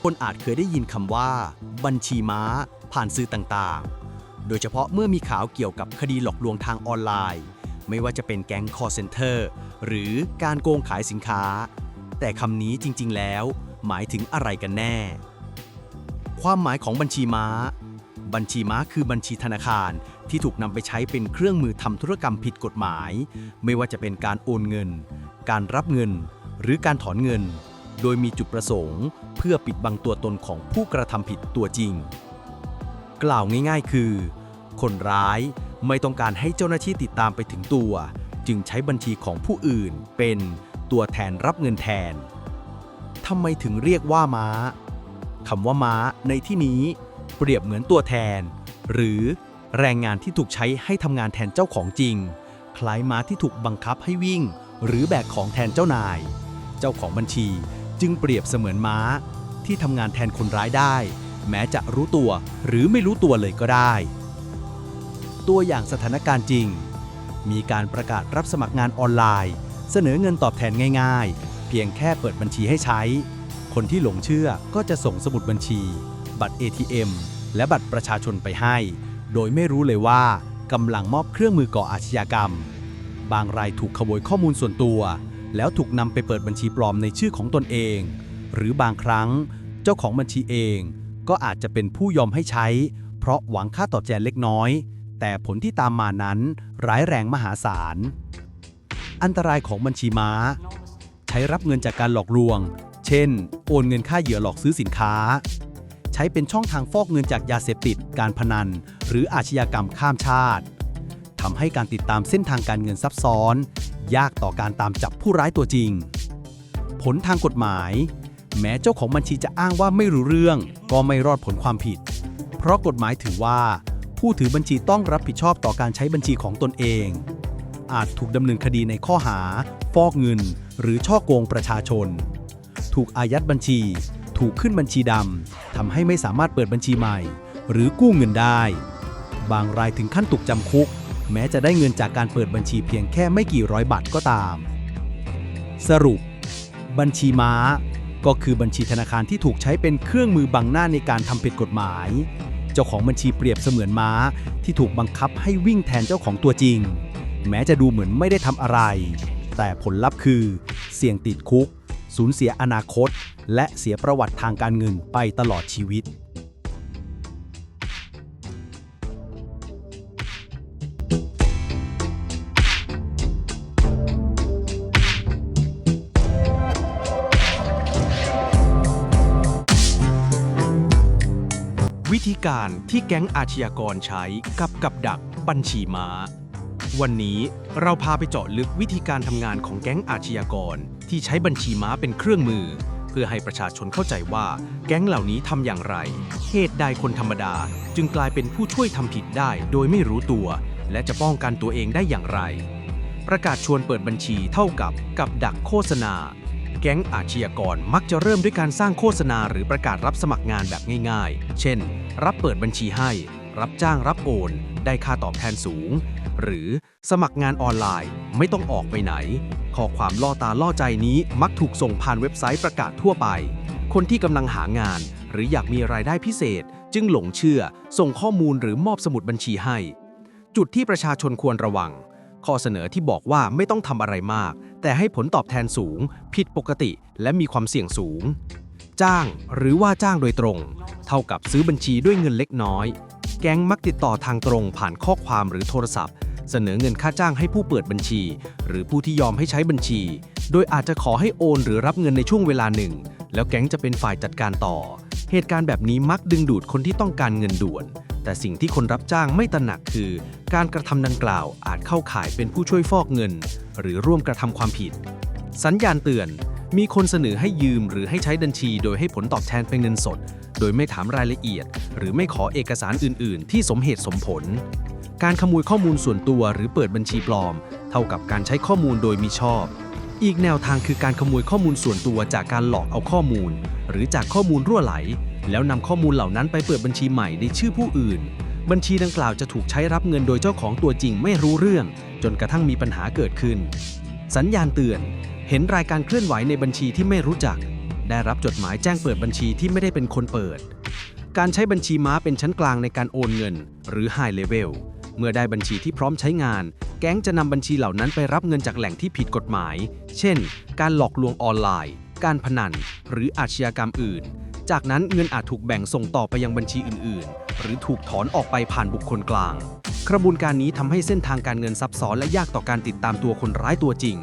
คนอาจเคยได้ยินคำว่าบัญชีม้าผ่านสื่อต่างๆ โดยเฉพาะเมื่อมีข่าวเกี่ยวกับคดีหลอกลวงทางออนไลน์ ไม่ว่าจะเป็นแก๊ง call center หรือการโกงขายสินค้า แต่คำนี้จริงๆแล้วหมายถึงอะไรกันแน่ ความหมายของบัญชีม้า บัญชีม้าคือบัญชีธนาคารที่ถูกนำไปใช้เป็นเครื่องมือทำธุรกรรมผิดกฎหมาย ไม่ว่าจะเป็นการโอนเงิน การรับเงิน หรือการถอนเงิน โดยมีจุดประสงค์เพื่อปิดบังตัวตนของผู้กระทำผิดตัวจริง กล่าวง่ายๆคือ คนร้ายไม่ต้องการให้เจ้าหน้าที่ติดตามไปถึงตัว จึงใช้บัญชีของผู้อื่นเป็นตัวแทนรับเงินแทนทำไมถึงเรียกว่าม้าคำว่าม้าในที่นี้เปรียบเหมือนตัวแทน หรือแรงงานที่ถูกใช้ให้ทำงานแทนเจ้าของจริง คล้ายม้าที่ถูกบังคับให้วิ่ง หรือแบกของแทนเจ้านาย เจ้าของบัญชีจึงเปรียบเสมือนม้าที่ทำงานแทนคนร้ายได้ แม้จะรู้ตัวหรือไม่รู้ตัวเลยก็ได้ ตัวอย่างสถานการณ์จริง มีการประกาศรับสมัครงานออนไลน์ เสนอเงินตอบแทนง่ายๆ เพียงแค่เปิดบัญชีให้ใช้ คนที่หลงเชื่อก็จะส่งสมุดบัญชี บัตร ATM และบัตรประชาชนไปให้ โดยไม่รู้เลยว่ากำลังมอบเครื่องมือก่ออาชญากรรม บางรายถูกขโมยข้อมูลส่วนตัว แล้วถูกนำไปเปิดบัญชีปลอมในชื่อของตนเอง หรือบางครั้งเจ้าของบัญชีเองก็อาจจะเป็นผู้ยอมให้ใช้ เพราะหวังค่าตอบแทนเล็กน้อย แต่ผลที่ตามมานั้นร้ายแรงมหาศาล อันตรายของบัญชีม้า ใช้รับเงินจากการหลอกลวง เช่น โอนเงินค่าเหยื่อหลอกซื้อสินค้า ใช้เป็นช่องทางฟอกเงินจากยาเสพติด การพนัน หรืออาชญากรรมข้ามชาติทำให้การติดตามเส้นทางการเงินซับซ้อน ยากต่อการตามจับผู้ร้ายตัวจริง ผลทางกฎหมาย แม้เจ้าของบัญชีจะอ้างว่าไม่รู้เรื่อง ก็ไม่รอดผลความผิด เพราะกฎหมายถือว่า ผู้ถือบัญชีต้องรับผิดชอบต่อการใช้บัญชีของตนเอง อาจถูกดำเนินคดีในข้อหา ฟอกเงิน หรือฉ้อโกงประชาชน ถูกอายัดบัญชี ถูกขึ้นบัญชีดำทำให้ไม่สามารถเปิดบัญชีใหม่ หรือกู้เงินได้ บางรายถึงขั้นถูกจำคุก แม้จะได้เงินจากการเปิดบัญชีเพียงแค่ไม่กี่ร้อยบาทก็ตาม สรุป บัญชีม้า ก็คือบัญชีธนาคารที่ถูกใช้เป็นเครื่องมือบังหน้าในการทำผิดกฎหมาย เจ้าของบัญชีเปรียบเสมือนม้าที่ถูกบังคับให้วิ่งแทนเจ้าของตัวจริง แม้จะดูเหมือนไม่ได้ทำอะไร แต่ผลลัพธ์คือ เสี่ยงติดคุก สูญเสียอนาคต และเสียประวัติทางการเงินไปตลอดชีวิต วิธีการที่แก๊งอาชญากรใช้กับดักบัญชีม้า วันนี้เราพาไปเจาะลึกวิธีการทำงานของแก๊งอาชญากรที่ใช้บัญชีม้าเป็นเครื่องมือ เพื่อให้ประชาชนเข้าใจว่าแก๊งเหล่านี้ทำอย่างไร เหตุใดคนธรรมดาจึงกลายเป็นผู้ช่วยทำผิดได้โดยไม่รู้ตัว และจะป้องกันตัวเองได้อย่างไร ประกาศชวนเปิดบัญชีเท่ากับดักโฆษณา แก๊งอาชญากรมักจะเริ่มด้วยการสร้างโฆษณาหรือประกาศรับสมัครงานแบบง่ายๆ เช่น รับเปิดบัญชีให้ รับจ้างรับโอน ได้ค่าตอบแทนสูง หรือสมัครงานออนไลน์ไม่ต้องออกไปไหน ข้อความล่อตาล่อใจนี้มักถูกส่งผ่านเว็บไซต์ประกาศทั่วไป คนที่กำลังหางาน หรืออยากมีรายได้พิเศษ จึงหลงเชื่อ ส่งข้อมูลหรือมอบสมุดบัญชีให้ จุดที่ประชาชนควรระวัง ข้อเสนอที่บอกว่าไม่ต้องทำอะไรมาก แต่ให้ผลตอบแทนสูง ผิดปกติ และมีความเสี่ยงสูง จ้างหรือว่าจ้างโดยตรง เท่ากับซื้อบัญชีด้วยเงินเล็กน้อย แก๊งมักติดต่อทางตรงผ่านข้อความหรือโทรศัพท์ เสนอเงินค่าจ้างให้ผู้เปิดบัญชี หรือผู้ที่ยอมให้ใช้บัญชี โดยอาจจะขอให้โอนหรือรับเงินในช่วงเวลาหนึ่ง แล้วแก๊งจะเป็นฝ่ายจัดการต่อ เหตุการณ์แบบนี้มักดึงดูดคนที่ต้องการเงินด่วน แต่สิ่งที่คนรับจ้างไม่ตระหนักคือ การกระทำดังกล่าวอาจเข้าข่ายเป็นผู้ช่วยฟอกเงิน หรือร่วมกระทำความผิด สัญญาณเตือน มีคนเสนอให้ยืมหรือให้ใช้บัญชีโดยให้ผลตอบแทนเป็นเงินสด โดยไม่ถามรายละเอียด หรือไม่ขอเอกสารอื่น ๆ ที่สมเหตุสมผล การขโมยข้อมูลส่วนตัวหรือเปิดบัญชีปลอม เท่ากับการใช้ข้อมูลโดยมิชอบ อีกแนวทางคือการขโมยข้อมูลส่วนตัวจากการหลอกเอาข้อมูล หรือจากข้อมูลรั่วไหล แล้วนำข้อมูลเหล่านั้นไปเปิดบัญชีใหม่ในชื่อผู้อื่น บัญชีดังกล่าวจะถูกใช้รับเงินโดยเจ้าของตัวจริงไม่รู้เรื่อง จนกระทั่งมีปัญหาเกิดขึ้น สัญญาณเตือน เห็นรายการเคลื่อนไหวในบัญชีที่ไม่รู้จัก ได้รับจดหมายแจ้งเปิดบัญชีที่ไม่ได้เป็นคนเปิด การใช้บัญชีม้าเป็นชั้นกลางในการโอนเงินหรือ High Level เมื่อได้บัญชีที่พร้อมใช้งาน แก๊งจะนำบัญชีเหล่านั้นไปรับเงินจากแหล่งที่ผิดกฎหมาย เช่น การหลอกลวงออนไลน์ การพนัน หรืออาชญากรรมอื่น จากนั้นเงินอาจถูกแบ่งส่งต่อไปยังบัญชีอื่นๆ หรือถูกถอนออกไปผ่านบุคคลกลาง กระบวนการนี้ทำให้เส้นทางการเงินซับซ้อนและยากต่อการติดตามตัวคนร้ายตัวจริง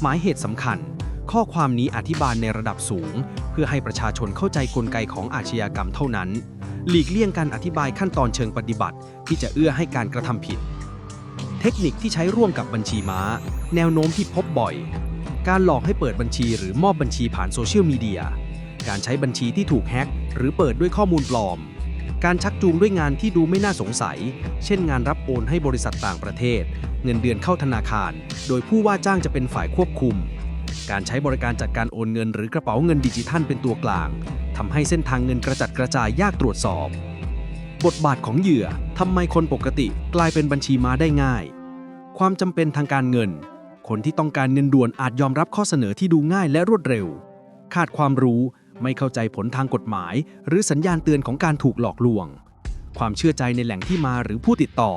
หมายเหตุสำคัญ ข้อความนี้อธิบายในระดับสูง เพื่อให้ประชาชนเข้าใจกลไกของอาชญากรรมเท่านั้น หลีกเลี่ยงการอธิบายขั้นตอนเชิงปฏิบัติที่จะเอื้อให้การกระทำผิด เทคนิคที่ใช้ร่วมกับบัญชีม้า แนวโน้มที่พบบ่อย การหลอกให้เปิดบัญชีหรือมอบบัญชีผ่านโซเชียลมีเดีย การใช้บัญชีที่ถูกแฮ็กหรือเปิดด้วยข้อมูลปลอม การชักจูงด้วยงานที่ดูไม่น่าสงสัย เช่นงานรับโอนให้บริษัทต่างประเทศ เงินเดือนเข้าธนาคาร โดยผู้ว่าจ้างจะเป็นฝ่ายควบคุม การใช้บริการจัดการโอนเงินหรือกระเป๋าเงินดิจิทัลเป็นตัวกลางทำให้เส้นทางเงินกระจัดกระจายยากตรวจสอบ บทบาทของเหยื่อทำไมคนปกติกลายเป็นบัญชีม้าได้ง่าย ความจำเป็นทางการเงิน คนที่ต้องการเงินด่วนอาจยอมรับข้อเสนอที่ดูง่ายและรวดเร็ว ขาดความรู้ไม่เข้าใจผลทางกฎหมาย หรือสัญญาณเตือนของการถูกหลอกลวง ความเชื่อใจในแหล่งที่มาหรือผู้ติดต่อ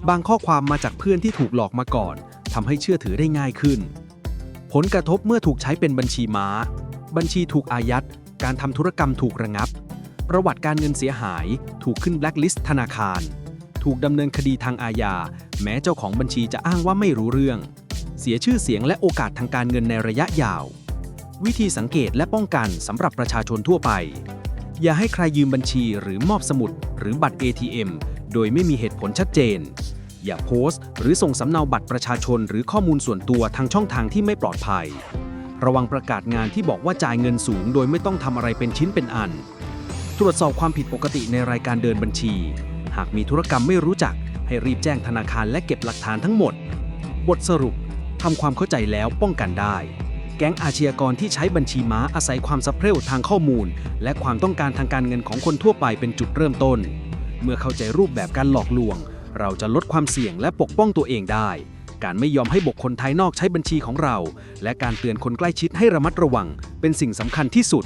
บางข้อความมาจากเพื่อนที่ถูกหลอกมาก่อนทำให้เชื่อถือได้ง่ายขึ้น ผลกระทบเมื่อถูกใช้เป็นบัญชีม้า บัญชีถูกอายัด การทำธุรกรรมถูกระงับ ประวัติการเงินเสียหาย ถูกขึ้นแบล็คลิสต์ธนาคาร ถูกดำเนินคดีทางอาญา แม้เจ้าของบัญชีจะอ้างว่าไม่รู้เรื่อง เสียชื่อเสียงและโอกาสทางการเงินในระยะยาว วิธีสังเกตและป้องกันสำหรับประชาชนทั่วไป อย่าให้ใครยืมบัญชีหรือมอบสมุดหรือบัตร ATM โดยไม่มีเหตุผลชัดเจน อย่าโพสต์หรือส่งสำเนาบัตรประชาชนหรือข้อมูลส่วนตัวทางช่องทางที่ไม่ปลอดภัย ระวังประกาศงานที่บอกว่าจ่ายเงินสูงโดยไม่ต้องทำอะไรเป็นชิ้นเป็นอัน ตรวจสอบความผิดปกติในรายการเดินบัญชี หากมีธุรกรรมไม่รู้จักให้รีบแจ้งธนาคารและเก็บหลักฐานทั้งหมด บทสรุปทำความเข้าใจแล้วป้องกันได้ แก๊งอาชญากรที่ใช้บัญชีม้าอาศัยความสะเพร่าทางข้อมูล และความต้องการทางการเงินของคนทั่วไปเป็นจุดเริ่มต้น เมื่อเข้าใจรูปแบบการหลอกลวง เราจะลดความเสี่ยงและปกป้องตัวเองได้ การไม่ยอมให้บุคคลภายนอกใช้บัญชีของเรา และการเตือนคนใกล้ชิดให้ระมัดระวังเป็นสิ่งสำคัญที่สุด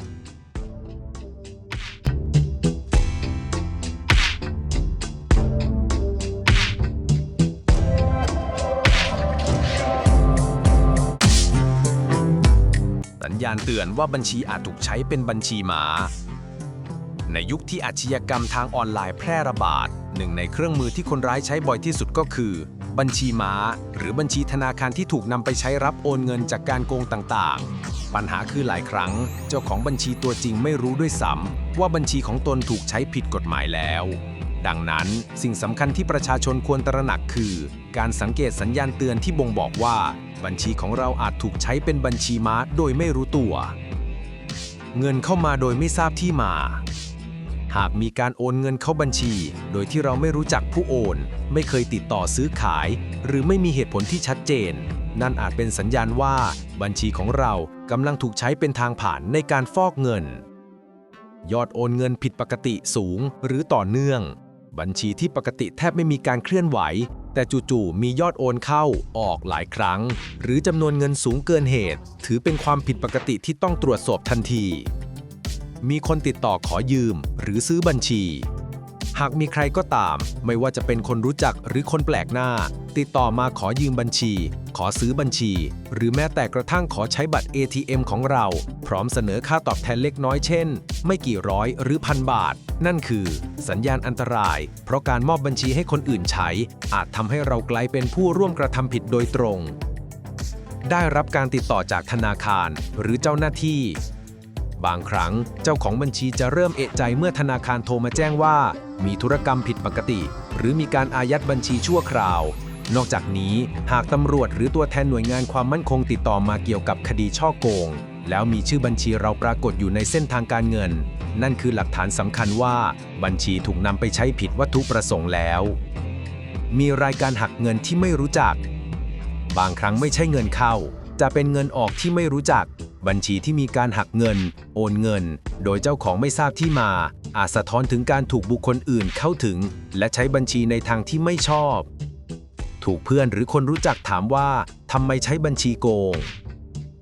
สัญญาณเตือนว่าบัญชีอาจถูกใช้เป็นบัญชีม้า ในยุคที่อาชญากรรมทางออนไลน์แพร่ระบาด หนึ่งในเครื่องมือที่คนร้ายใช้บ่อยที่สุดก็คือ บัญชีม้า หรือบัญชีธนาคารที่ถูกนำไปใช้รับโอนเงินจากการโกงต่างๆ ปัญหาคือหลายครั้งเจ้าของบัญชีตัวจริงไม่รู้ด้วยซ้ำว่าบัญชีของตนถูกใช้ผิดกฎหมายแล้ว ดังนั้นสิ่งสำคัญที่ประชาชนควรตระหนักคือ การสังเกตสัญญาณเตือนที่บ่งบอกว่าบัญชีของเราอาจถูกใช้เป็นบัญชีม้าโดยไม่รู้ตัว เงินเข้ามาโดยไม่ทราบที่มา หากมีการโอนเงินเข้าบัญชีโดยที่เราไม่รู้จักผู้โอน ไม่เคยติดต่อซื้อขาย หรือไม่มีเหตุผลที่ชัดเจน นั่นอาจเป็นสัญญาณว่าบัญชีของเรากำลังถูกใช้เป็นทางผ่านในการฟอกเงิน ยอดโอนเงินผิดปกติสูงหรือต่อเนื่อง บัญชีที่ปกติแทบไม่มีการเคลื่อนไหว แต่จู่ๆมียอดโอนเข้าออกหลายครั้ง หรือจำนวนเงินสูงเกินเหตุ ถือเป็นความผิดปกติที่ต้องตรวจสอบทันที มีคนติดต่อขอยืมหรือซื้อบัญชี หากมีใครก็ตามไม่ว่าจะเป็นคนรู้จักหรือคนแปลกหน้า ติดต่อมาขอยืมบัญชี ขอซื้อบัญชี หรือแม้แต่กระทั่งขอใช้บัตร ATM ของเราพร้อมเสนอค่าตอบแทนเล็กน้อยเช่นไม่กี่ร้อยหรือพันบาทนั่นคือสัญญาณอันตรายเพราะการมอบบัญชีให้คนอื่นใช้อาจทำให้เรากลายเป็นผู้ร่วมกระทำผิดโดยตรงได้รับการติดต่อจากธนาคารหรือเจ้าหน้าที่บางครั้งเจ้าของบัญชีจะเริ่มเอะใจเมื่อธนาคารโทรมาแจ้งว่ามีธุรกรรมผิดปกติหรือมีการอายัดบัญชีชั่วคราวนอกจากนี้หากตำรวจหรือตัวแทนหน่วยงานความมั่นคงติดต่อมาเกี่ยวกับคดีฉ้อโกงแล้วมีชื่อบัญชีเราปรากฏอยู่ในเส้นทางการเงินนั่นคือหลักฐานสำคัญว่าบัญชีถูกนำไปใช้ผิดวัตถุประสงค์แล้วมีรายการหักเงินที่ไม่รู้จักบางครั้งไม่ใช่เงินเข้าจะเป็นเงินออกที่ไม่รู้จักบัญชีที่มีการหักเงินโอนเงินโดยเจ้าของไม่ทราบที่มาอาจสะท้อนถึงการถูกบุคคลอื่นเข้าถึงและใช้บัญชีในทางที่ไม่ชอบถูกเพื่อนหรือคนรู้จักถามว่าทำไมใช้บัญชีโกง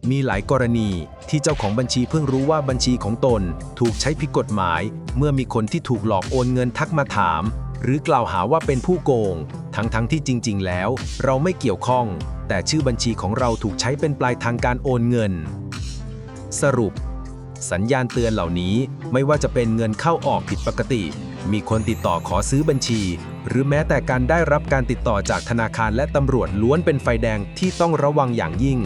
มีหลายกรณีที่เจ้าของบัญชีเพิ่งรู้ว่าบัญชีของตนถูกใช้ผิดกฎหมายเมื่อมีคนที่ถูกหลอกโอนเงินทักมาถามหรือกล่าวหาว่าเป็นผู้โกงทั้งที่จริงๆแล้วเราไม่เกี่ยวข้องแต่ชื่อบัญชีของเราถูกใช้เป็นปลายทางการโอนเงินสรุปสัญญาณเตือนเหล่านี้ไม่ว่าจะเป็นเงินเข้าออกผิดปกติมีคนติดต่อขอซื้อบัญชีหรือแม้แต่การได้รับการติดต่อจากธนาคารและตำรวจล้วนเป็นไฟแดงที่ต้องระวังอย่างยิ่ง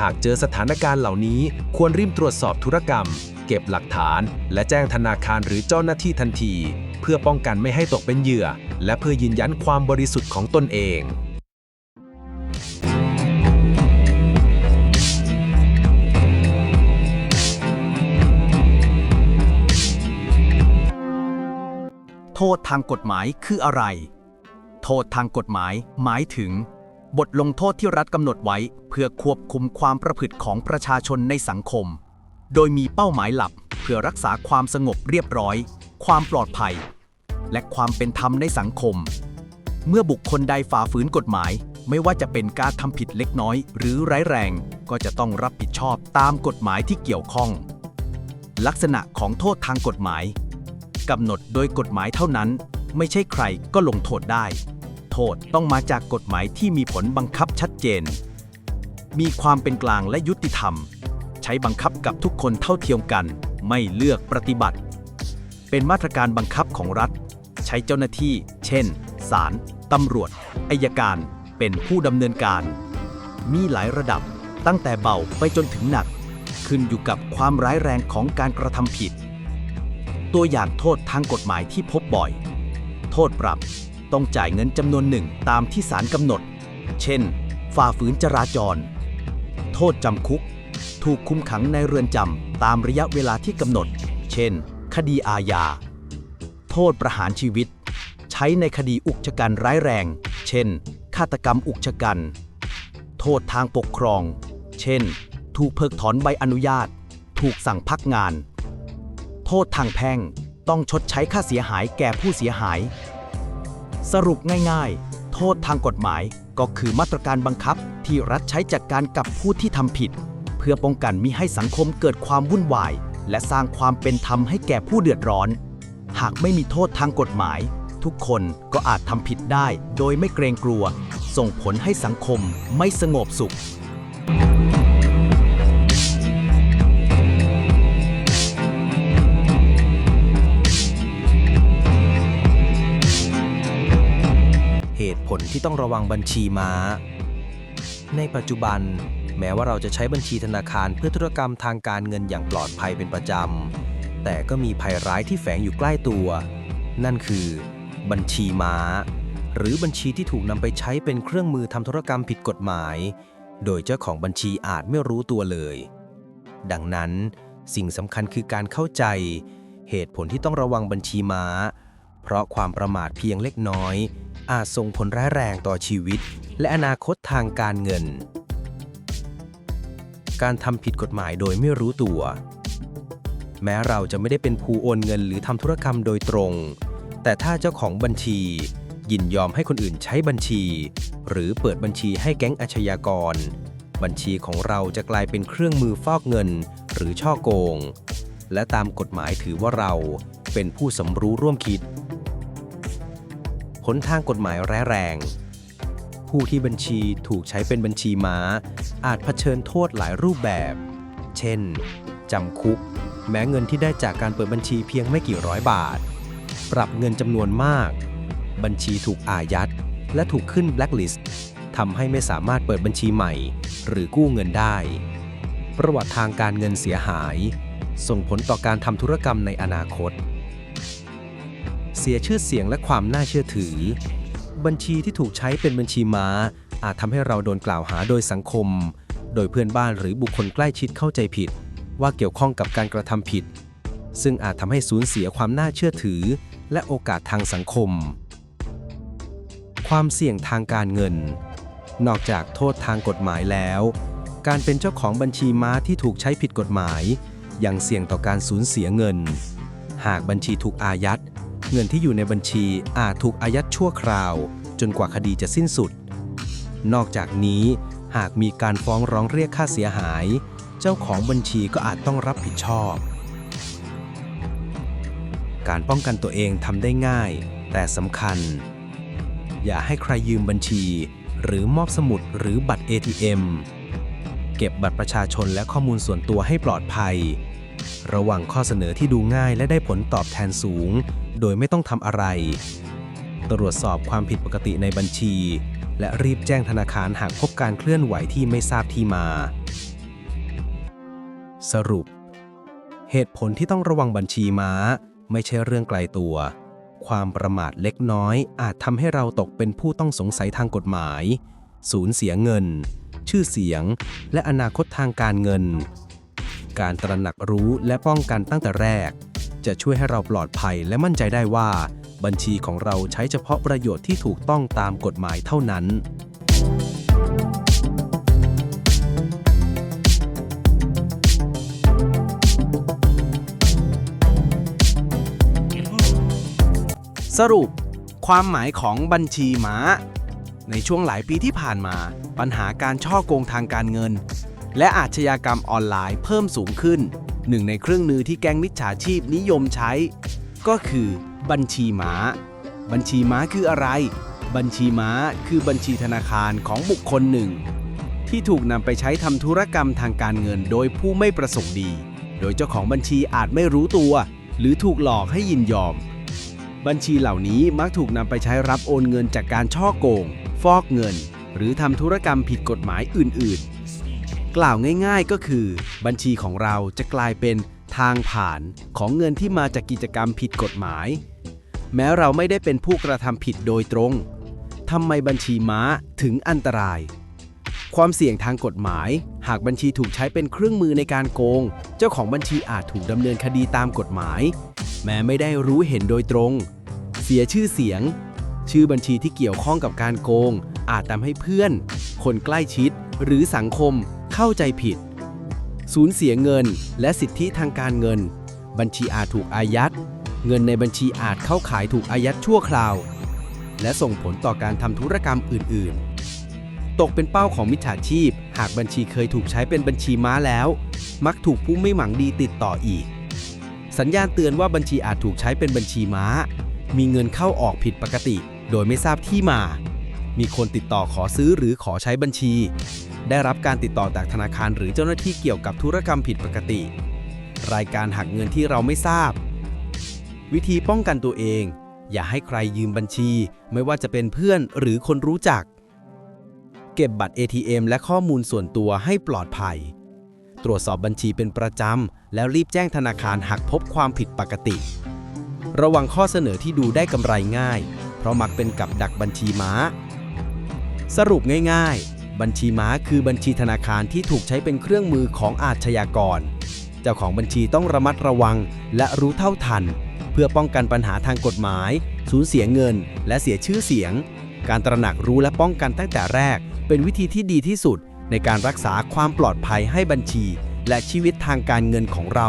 หากเจอสถานการณ์เหล่านี้ควรรีบตรวจสอบธุรกรรมเก็บหลักฐานและแจ้งธนาคารหรือเจ้าหน้าที่ทันทีเพื่อป้องกันไม่ให้ตกเป็นเหยื่อและเพื่อยืนยันความบริสุทธิ์ของตนเองโทษทางกฎหมายคืออะไร โทษทางกฎหมายหมายถึงบทลงโทษที่รัฐกำหนดไว้เพื่อควบคุมความประพฤติของประชาชนในสังคมโดยมีเป้าหมายหลักเพื่อรักษาความสงบเรียบร้อยความปลอดภัยและความเป็นธรรมในสังคมเมื่อบุคคลใดฝ่าฝืนกฎหมายไม่ว่าจะเป็นการทำผิดเล็กน้อยหรือร้ายแรงก็จะต้องรับผิดชอบตามกฎหมายที่เกี่ยวข้องลักษณะของโทษทางกฎหมายกำหนดโดยกฎหมายเท่านั้นไม่ใช่ใครก็ลงโทษได้โทษต้องมาจากกฎหมายที่มีผลบังคับชัดเจนมีความเป็นกลางและยุติธรรมใช้บังคับกับทุกคนเท่าเทียมกันไม่เลือกปฏิบัติเป็นมาตรการบังคับของรัฐใช้เจ้าหน้าที่เช่นศาลตำรวจอัยการเป็นผู้ดำเนินการมีหลายระดับตั้งแต่เบาไปจนถึงหนักขึ้นอยู่กับความร้ายแรงของการกระทำผิดตัวอย่างโทษทางกฎหมายที่พบบ่อยโทษปรับต้องจ่ายเงินจำนวนหนึ่งตามที่ศาลกำหนดเช่นฝ่าฝืนจราจรโทษจำคุกถูกคุมขังในเรือนจำตามระยะเวลาที่กำหนดเช่นคดีอาญาโทษประหารชีวิตใช้ในคดีอุกชะกันร้ายแรงเช่นฆาตกรรมอุกชะกันโทษทางปกครองเช่นถูกเพิกถอนใบอนุญาตถูกสั่งพักงานโทษทางแพ่งต้องชดใช้ค่าเสียหายแก่ผู้เสียหายสรุปง่ายๆโทษทางกฎหมายก็คือมาตรการบังคับที่รัฐใช้จัดการกับผู้ที่ทำผิดเพื่อป้องกันมิให้สังคมเกิดความวุ่นวายและสร้างความเป็นธรรมให้แก่ผู้เดือดร้อนหากไม่มีโทษทางกฎหมายทุกคนก็อาจทำผิดได้โดยไม่เกรงกลัวส่งผลให้สังคมไม่สงบสุขเหตุผลที่ต้องระวังบัญชีม้าในปัจจุบันแม้ว่าเราจะใช้บัญชีธนาคารเพื่อธุรกรรมทางการเงินอย่างปลอดภัยเป็นประจำแต่ก็มีภัยร้ายที่แฝงอยู่ใกล้ตัวนั่นคือบัญชีม้าหรือบัญชีที่ถูกนำไปใช้เป็นเครื่องมือทำธุรกรรมผิดกฎหมายโดยเจ้าของบัญชีอาจไม่รู้ตัวเลยดังนั้นสิ่งสำคัญคือการเข้าใจเหตุผลที่ต้องระวังบัญชีม้าเพราะความประมาทเพียงเล็กน้อยอาจส่งผลร้ายแรงต่อชีวิตและอนาคตทางการเงินการทำผิดกฎหมายโดยไม่รู้ตัวแม้เราจะไม่ได้เป็นผู้โอนเงินหรือทำธุรกรรมโดยตรงแต่ถ้าเจ้าของบัญชียินยอมให้คนอื่นใช้บัญชีหรือเปิดบัญชีให้แก๊งอาชญากรบัญชีของเราจะกลายเป็นเครื่องมือฟอกเงินหรือฉ้อโกงและตามกฎหมายถือว่าเราเป็นผู้สมรู้ร่วมคิดผลทางกฎหมายร้ายแรงผู้ที่บัญชีถูกใช้เป็นบัญชีม้าอาจเผชิญโทษหลายรูปแบบเช่นจำคุกแม้เงินที่ได้จากการเปิดบัญชีเพียงไม่กี่ร้อยบาทปรับเงินจำนวนมากบัญชีถูกอายัดและถูกขึ้นแบล็คลิสต์ทำให้ไม่สามารถเปิดบัญชีใหม่หรือกู้เงินได้ประวัติทางการเงินเสียหายส่งผลต่อการทำธุรกรรมในอนาคตเสียชื่อเสียงและความน่าเชื่อถือบัญชีที่ถูกใช้เป็นบัญชีม้าอาจทำให้เราโดนกล่าวหาโดยสังคมโดยเพื่อนบ้านหรือบุคคลใกล้ชิดเข้าใจผิดว่าเกี่ยวข้องกับการกระทำผิดซึ่งอาจทำให้สูญเสียความน่าเชื่อถือและโอกาสทางสังคมความเสี่ยงทางการเงินนอกจากโทษทางกฎหมายแล้วการเป็นเจ้าของบัญชีม้าที่ถูกใช้ผิดกฎหมายยังเสี่ยงต่อการสูญเสียเงินหากบัญชีถูกอายัดเงินที่อยู่ในบัญชีอาจถูกอายัดชั่วคราวจนกว่าคดีจะสิ้นสุดนอกจากนี้หากมีการฟ้องร้องเรียกค่าเสียหาย เจ้าของบัญชีก็อาจต้องรับผิดชอบ การป้องกันตัวเองทำได้ง่ายแต่สำคัญ อย่าให้ใครยืมบัญชีหรือมอบสมุดหรือบัตร ATM เก็บบัตรประชาชนและข้อมูลส่วนตัวให้ปลอดภัย ระวังข้อเสนอที่ดูง่ายและได้ผลตอบแทนสูงโดยไม่ต้องทำอะไร ตรวจสอบความผิดปกติในบัญชีและรีบแจ้งธนาคารหากพบการเคลื่อนไหวที่ไม่ทราบที่มา สรุป เหตุผลที่ต้องระวังบัญชีม้าไม่ใช่เรื่องไกลตัว ความประมาทเล็กน้อยอาจทำให้เราตกเป็นผู้ต้องสงสัยทางกฎหมาย สูญเสียเงิน ชื่อเสียง และอนาคตทางการเงิน การตระหนักรู้และป้องกันตั้งแต่แรก จะช่วยให้เราปลอดภัยและมั่นใจได้ว่า บัญชีของเราใช้เฉพาะประโยชน์ที่ถูกต้องตามกฎหมายเท่านั้น สรุปความหมายของบัญชีม้าในช่วงหลายปีที่ผ่านมาปัญหาการฉ้อโกงทางการเงินและอาชญากรรมออนไลน์เพิ่มสูงขึ้นหนึ่งในเครื่องมือที่แก๊งมิจฉาชีพนิยมใช้ก็คือบัญชีม้าบัญชีม้าคืออะไรบัญชีม้าคือบัญชีธนาคารของบุคคลหนึ่งที่ถูกนำไปใช้ทำธุรกรรมทางการเงินโดยผู้ไม่ประสงค์ดีโดยเจ้าของบัญชีอาจไม่รู้ตัวหรือถูกหลอกให้ยินยอมบัญชีเหล่านี้มักถูกนำไปใช้รับโอนเงินจากการฉ้อโกงฟอกเงินหรือทำธุรกรรมผิดกฎหมายอื่นๆกล่าวง่ายๆก็คือบัญชีของเราจะกลายเป็นทางผ่านของเงินที่มาจากกิจกรรมผิดกฎหมายแม้เราไม่ได้เป็นผู้กระทำผิดโดยตรงทำไมบัญชีม้าถึงอันตรายความเสี่ยงทางกฎหมายหากบัญชีถูกใช้เป็นเครื่องมือในการโกงเจ้าของบัญชีอาจถูกดำเนินคดีตามกฎหมายแม้ไม่ได้รู้เห็นโดยตรงเสียชื่อเสียงชื่อบัญชีที่เกี่ยวข้องกับการโกงอาจทำให้เพื่อนคนใกล้ชิดหรือสังคมเข้าใจผิดสูญเสียเงินและสิทธิทางการเงินบัญชีอาจถูกอายัดเงินในบัญชีอาจเข้าขายถูกอายัดชั่วคราวและส่งผลต่อการทำธุรกรรมอื่นๆตกเป็นเป้าของมิจฉาชีพหากบัญชีเคยถูกใช้เป็นบัญชีม้าแล้วมักถูกผู้ไม่หวังดีติดต่ออีกสัญญาณเตือนว่าบัญชีอาจถูกใช้เป็นบัญชีม้ามีเงินเข้าออกผิดปกติโดยไม่ทราบที่มามีคนติดต่อขอซื้อหรือขอใช้บัญชีได้รับการติดต่อจากธนาคารหรือเจ้าหน้าที่เกี่ยวกับธุรกรรมผิดปกติรายการหักเงินที่เราไม่ทราบวิธีป้องกันตัวเองอย่าให้ใครยืมบัญชีไม่ว่าจะเป็นเพื่อนหรือคนรู้จักเก็บบัตร ATM และข้อมูลส่วนตัวให้ปลอดภัยตรวจสอบบัญชีเป็นประจำแล้วรีบแจ้งธนาคารหากพบความผิดปกติระวังข้อเสนอที่ดูได้กำไรง่ายเพราะมักเป็นกับดักบัญชีม้าสรุปง่ายๆบัญชีม้าคือบัญชีธนาคารที่ถูกใช้เป็นเครื่องมือของอาชญากรเจ้าของบัญชีต้องระมัดระวังและรู้เท่าทันเพื่อป้องกันปัญหาทางกฎหมายสูญเสียเงินและเสียชื่อเสียงการตระหนักรู้และป้องกันตั้งแต่แรกเป็นวิธีที่ดีที่สุดในการรักษาความปลอดภัยให้บัญชีและชีวิตทางการเงินของเรา